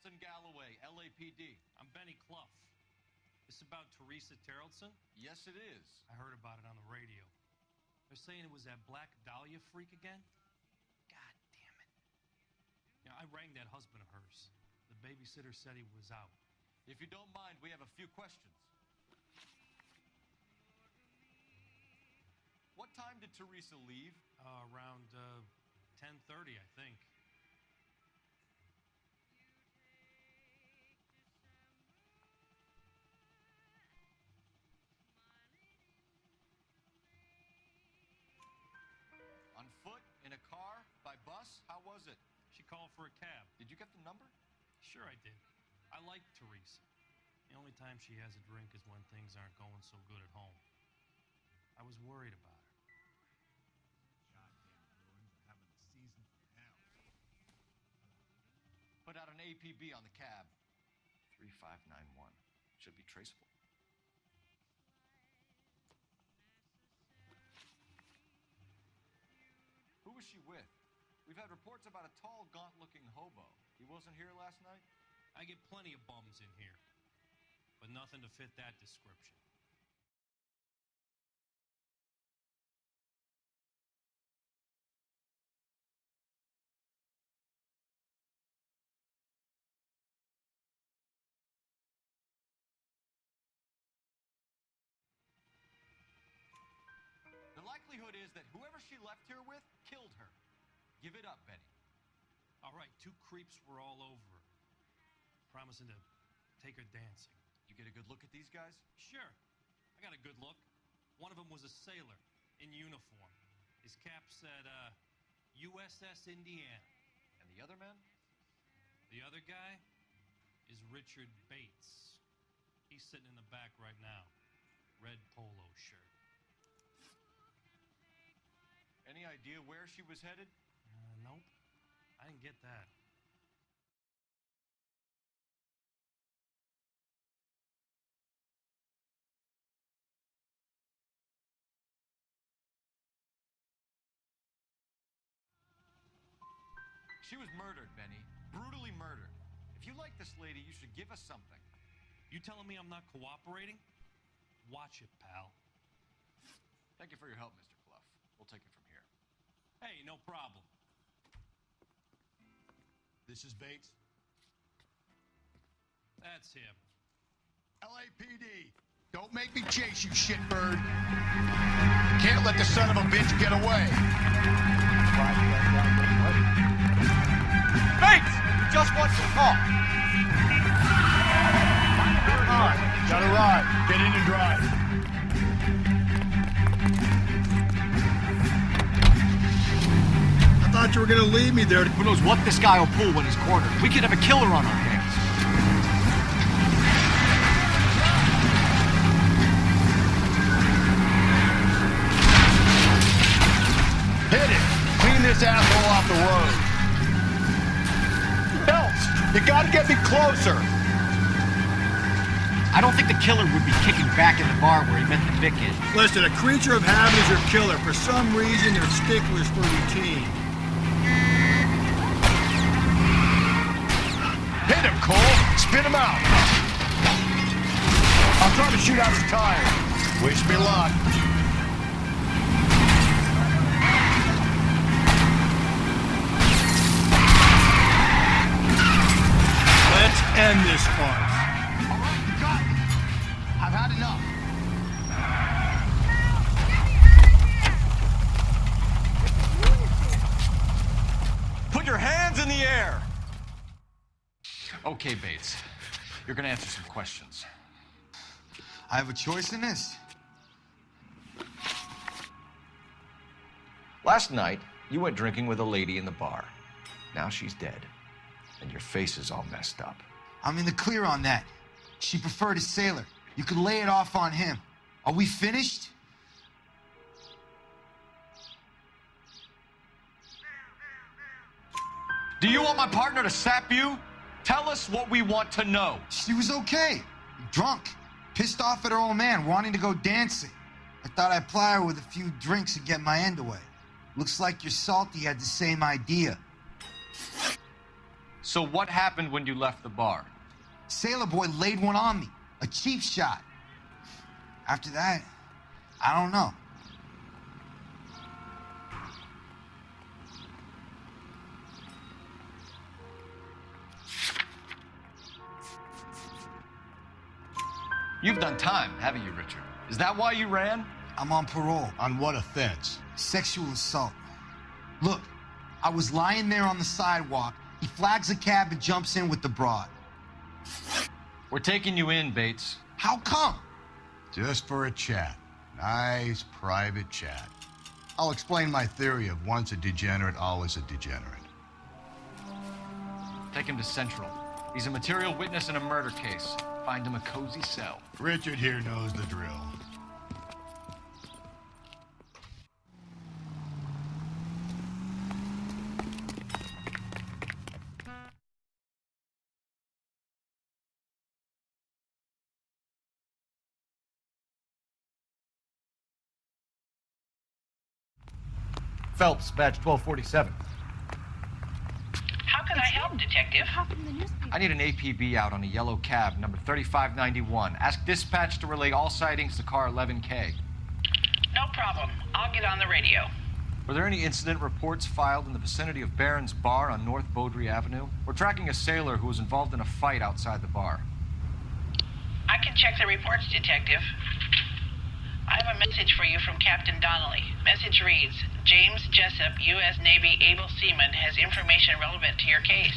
Carlton Galloway, LAPD. I'm Benny Clough. This about Teresa Terrellson? Yes, it is. I heard about it on the radio. They're saying it was that Black Dahlia freak again? God damn it. Yeah, I rang that husband of hers. The babysitter said he was out. If you don't mind, we have a few questions. What time did Teresa leave? Around 10:30, I think. On foot? In a car? By bus? How was it? She called for a cab. Did you get the number? Sure I did. I like Teresa. The only time she has a drink is when things aren't going so good at home. I was worried about her. Goddamn Bruins are having a season from hell. Put out an APB on the cab. 3591. Should be traceable. Who was she with? We've had reports about a tall, gaunt-looking hobo. He wasn't here last night? I get plenty of bums in here, but nothing to fit that description. The likelihood is that whoever she left here with killed her. Give it up, Benny. All right, 2 creeps were all over her, promising to take her dancing. You get a good look at these guys? Sure, I got a good look. One of them was a sailor in uniform. His cap said, USS Indiana. And the other men? The other guy is Richard Bates. He's sitting in the back right now. Red polo shirt. Any idea where she was headed? Nope. I didn't get that. She was murdered, Benny. Brutally murdered. If you like this lady, you should give us something. You telling me I'm not cooperating? Watch it, pal. Thank you for your help, Mr. Clough. We'll take it from here. Hey, no problem. This is Bates. That's him. LAPD. Don't make me chase you, shitbird. Can't let the son of a bitch get away. Bates! Just wants to talk. All right, got a ride. Get in and drive. I thought you were gonna leave me there. Who knows what this guy will pull when he's cornered? We could have a killer on our hands. Hit it. Clean this asshole off the road. Phelps, you gotta get me closer. I don't think the killer would be kicking back in the bar where he met the Vic in. Listen, a creature of habit is your killer. For some reason, they're sticklers for routine. Hit him, Cole. Spit him out. I'll try to shoot out his tires. Wish me luck. Let's end this farce. All right, you got it. I've had enough. Put your hands in the air. Okay, Bates. You're gonna answer some questions. I have a choice in this. Last night, you went drinking with a lady in the bar. Now she's dead, and your face is all messed up. I'm in the clear on that. She preferred a sailor. You could lay it off on him. Are we finished? Do you want my partner to sap you? Tell us what we want to know. She was okay. Drunk. Pissed off at her old man, wanting to go dancing. I thought I'd ply her with a few drinks and get my end away. Looks like your salty had the same idea. So what happened when you left the bar? Sailor Boy laid one on me. A cheap shot. After that, I don't know. You've done time, haven't you, Richard? Is that why you ran? I'm on parole. On what offense? Sexual assault. Look, I was lying there on the sidewalk. He flags a cab and jumps in with the broad. We're taking you in, Bates. How come? Just for a chat. Nice private chat. I'll explain my theory of once a degenerate, always a degenerate. Take him to Central. He's a material witness in a murder case. Find him a cozy cell. Richard here knows the drill. Phelps, badge 1247. How can I help, Detective? I need an APB out on a yellow cab, number 3591. Ask dispatch to relay all sightings to car 11K. No problem. I'll get on the radio. Were there any incident reports filed in the vicinity of Barron's Bar on North Beaudry Avenue? We're tracking a sailor who was involved in a fight outside the bar. I can check the reports, Detective. I have a message for you from Captain Donnelly. Message reads, James Jessup, U.S. Navy able seaman, has information relevant to your case.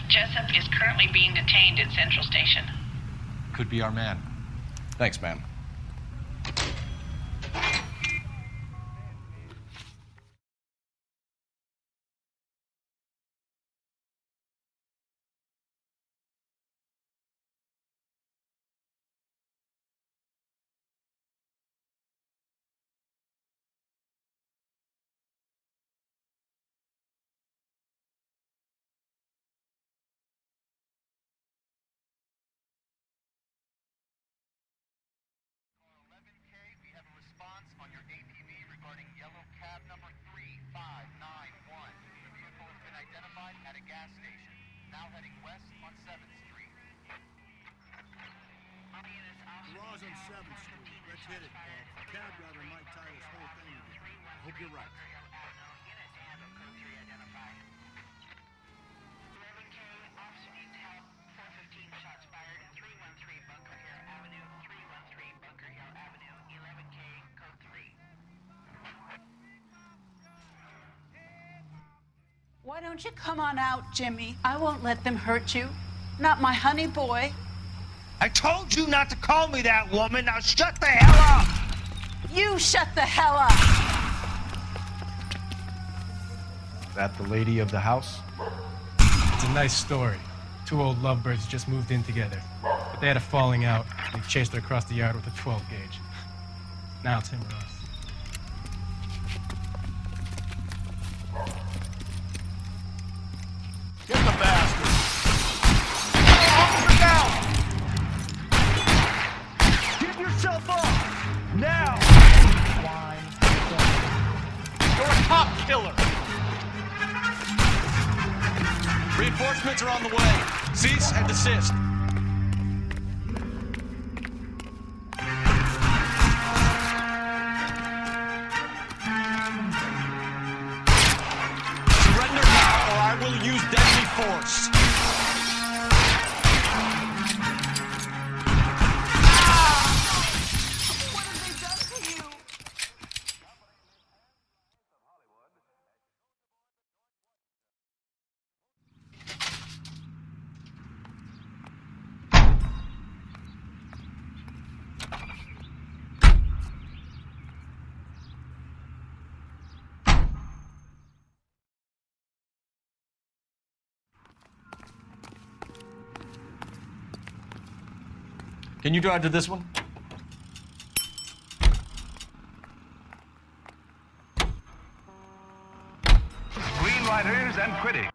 Jessup is currently being detained at Central Station. Could be our man. Thanks, man. Law's on 7th Street. Let's hit it, Paul. Cab driver might tie this whole thing together. I hope you're right. Why don't you come on out, Jimmy? I won't let them hurt you. Not my honey boy. I told you not to call me that, woman. Now shut the hell up! You shut the hell up! That the lady of the house? It's a nice story. Two old lovebirds just moved in together. But they had a falling out, and he chased her across the yard with a 12 gauge. Now it's him or us. Get the bastard! Officer down! Give yourself up! Now! You're a cop killer! Reinforcements are on the way. Cease and desist. Surrender now or I will use deadly force. What have they done to you? Can you drive to this one? Screenwriters and critics.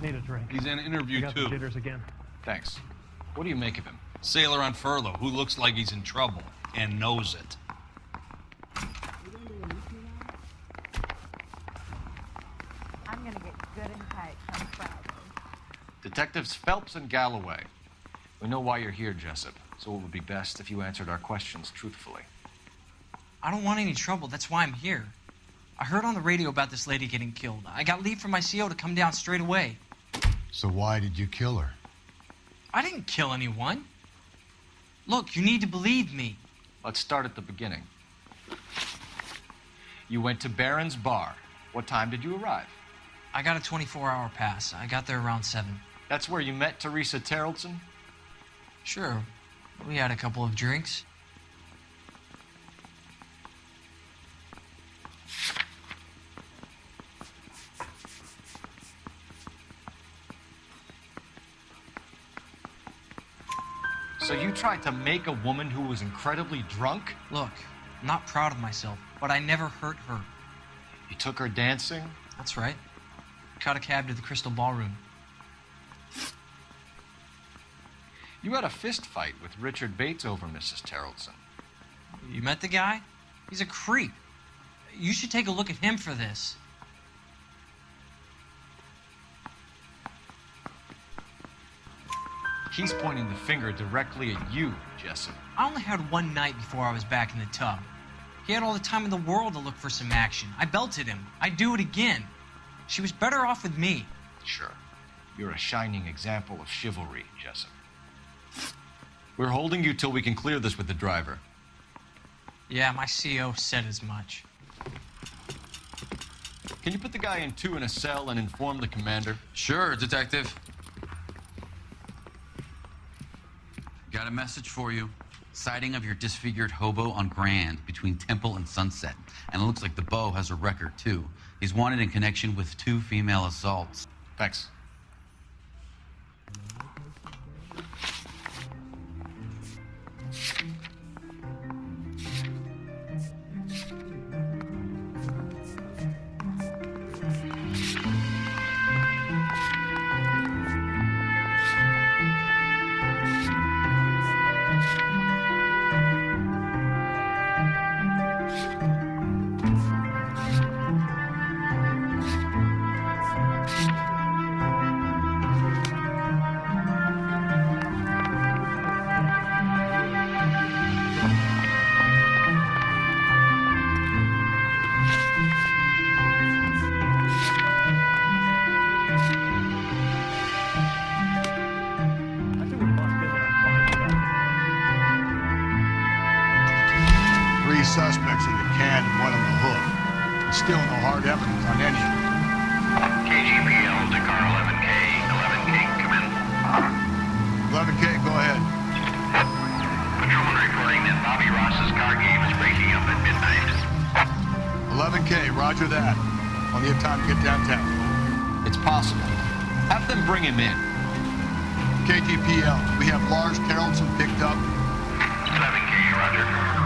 Need a drink. He's in interview got too. the jitters again. Thanks. What do you make of him? Sailor on furlough who looks like he's in trouble and knows it. I'm gonna get good and tight come Friday. Detectives Phelps and Galloway. We know why you're here, Jessup, so it would be best if you answered our questions truthfully. I don't want any trouble. That's why I'm here. I heard on the radio about this lady getting killed. I got leave from my CO to come down straight away. So why did you kill her? I didn't kill anyone. Look, you need to believe me. Let's start at the beginning. You went to Barron's Bar. What time did you arrive? I got a 24-hour pass. I got there around 7. That's where you met Teresa Terrellson? Sure. We had a couple of drinks. So you tried to make a woman who was incredibly drunk? Look, I'm not proud of myself, but I never hurt her. You took her dancing? That's right. Caught a cab to the Crystal Ballroom. You had a fist fight with Richard Bates over Mrs. Terrellson. You met the guy? He's a creep. You should take a look at him for this. He's pointing the finger directly at you, Jessup. I only had one night before I was back in the tub. He had all the time in the world to look for some action. I belted him. I'd do it again. She was better off with me. Sure. You're a shining example of chivalry, Jessup. We're holding you till we can clear this with the driver. Yeah, my CO said as much. Can you put the guy in 2 in a cell and inform the commander? Sure, Detective. Got a message for you. Sighting of your disfigured hobo on Grand between Temple and Sunset. And it looks like the beau has a record, too. He's wanted in connection with 2 female assaults. Thanks. Suspects in the can and one on the hook. Still no hard evidence on any of them. KGPL to car 11K. 11K, come in. 11K, go ahead. Patrolman reporting that Bobby Ross's car game is breaking up at midnight. 11K, roger that. Plenty of time to get downtown. It's possible. Have them bring him in. KGPL, we have Lars Terrellson picked up. 11K, roger.